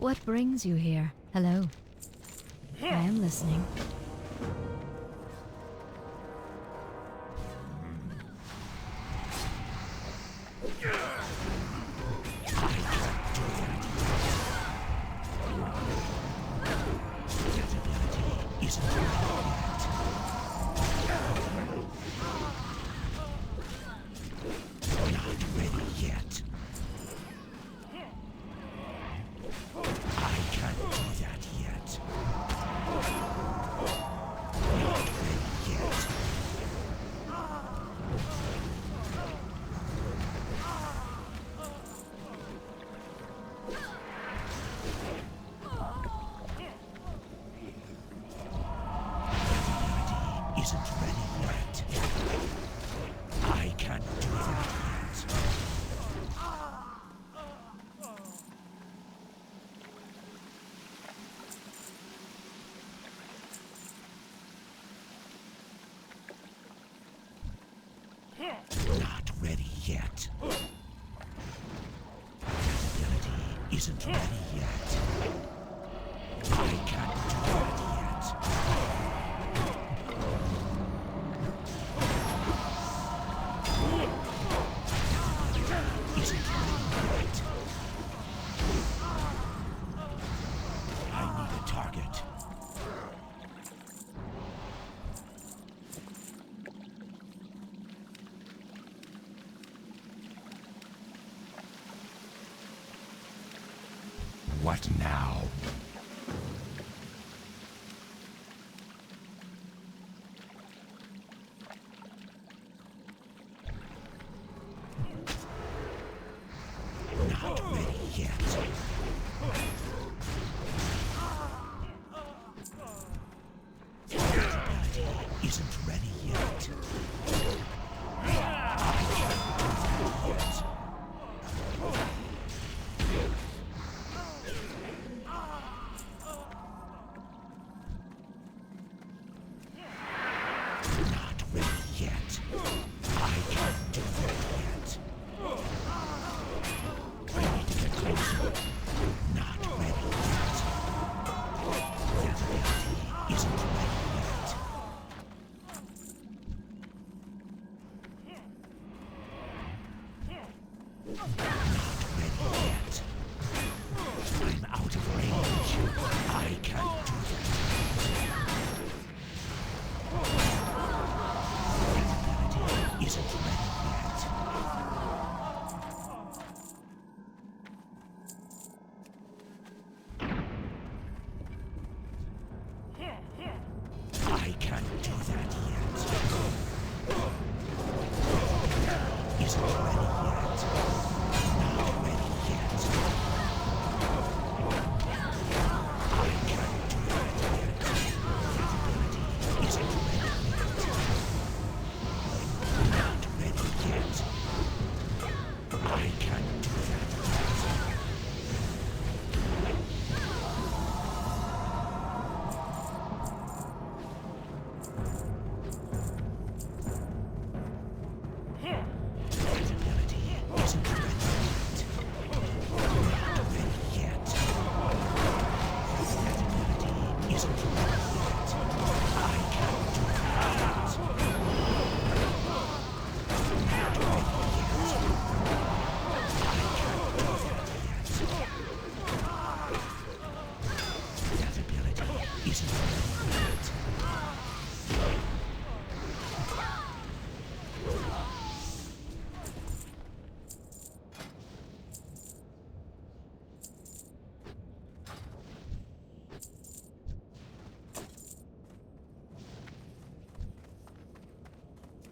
What brings you here? Hello. I am listening. Not ready yet. Ability isn't ready yet. I can't do that yet. Isn't ready yet. I need a target. What now? Not ready yet. Ability isn't ready yet. I can't do that yet. Not ready yet. I can't do that yet. I need to get closer. Not ready yet. That ability isn't ready yet. Not ready yet. I'm out of range. I can't do that. Isn't ready yet. I can't do that yet. Isn't ready yet. Not ready yet. I can't do that yet. That ability isn't ready yet. Not ready yet. I can't do that yet. That ability isn't ready yet. Not ready yet. That ability isn't ready yet. I can't do that yet. Not ready yet. I can't do that yet. That ability isn't ready yet.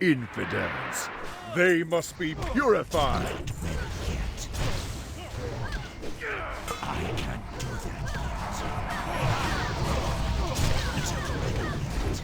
Infidels. They must be purified. Not ready yet. I can't do that yet. Isn't ready yet.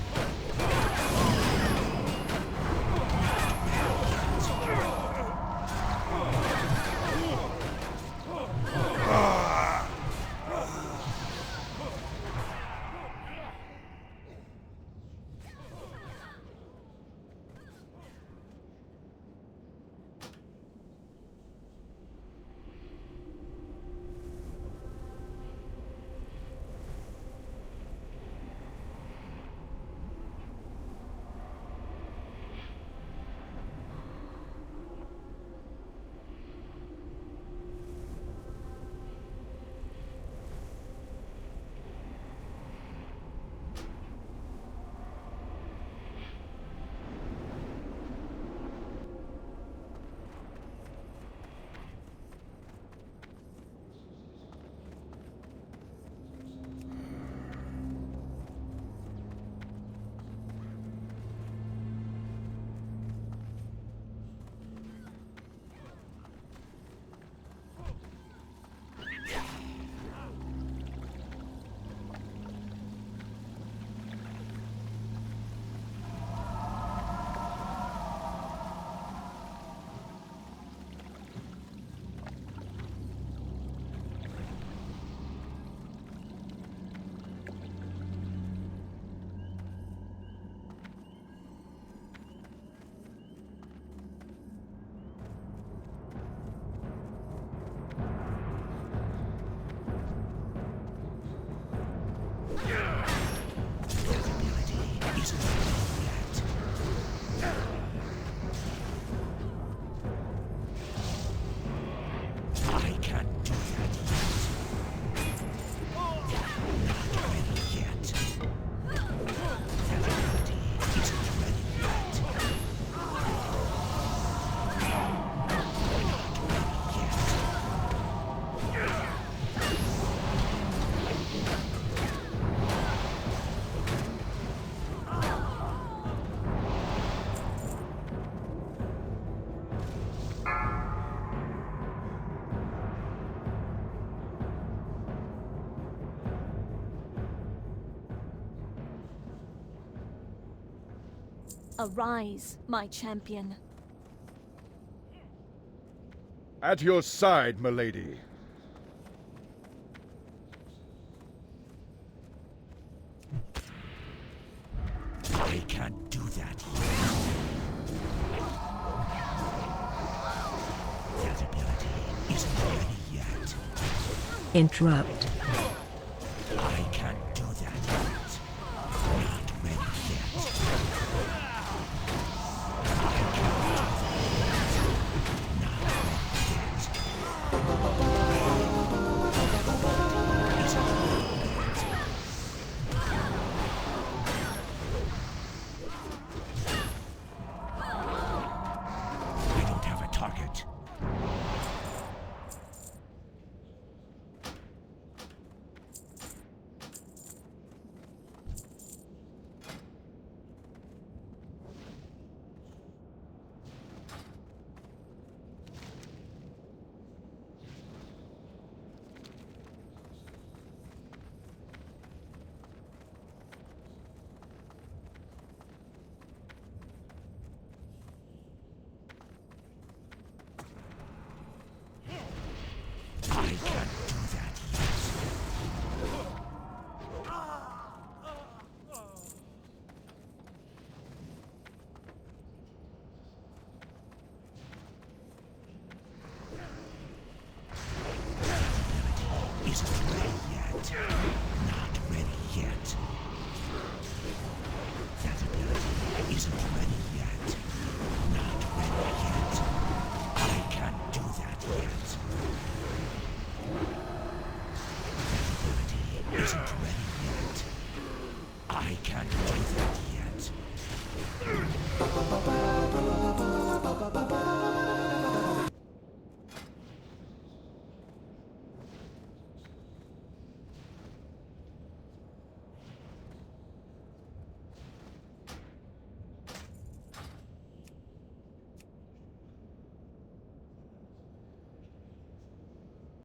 Arise, my champion. At your side, milady. I can't do that yet. That ability isn't ready yet. Interrupt. I can't do that yet. Not ready yet. I don't have a target. I can't do that yet. Isn't ready yet. Not ready yet. That ability isn't ready yet. Not ready yet. I can't do that yet. That ability isn't ready yet. I can't do that yet.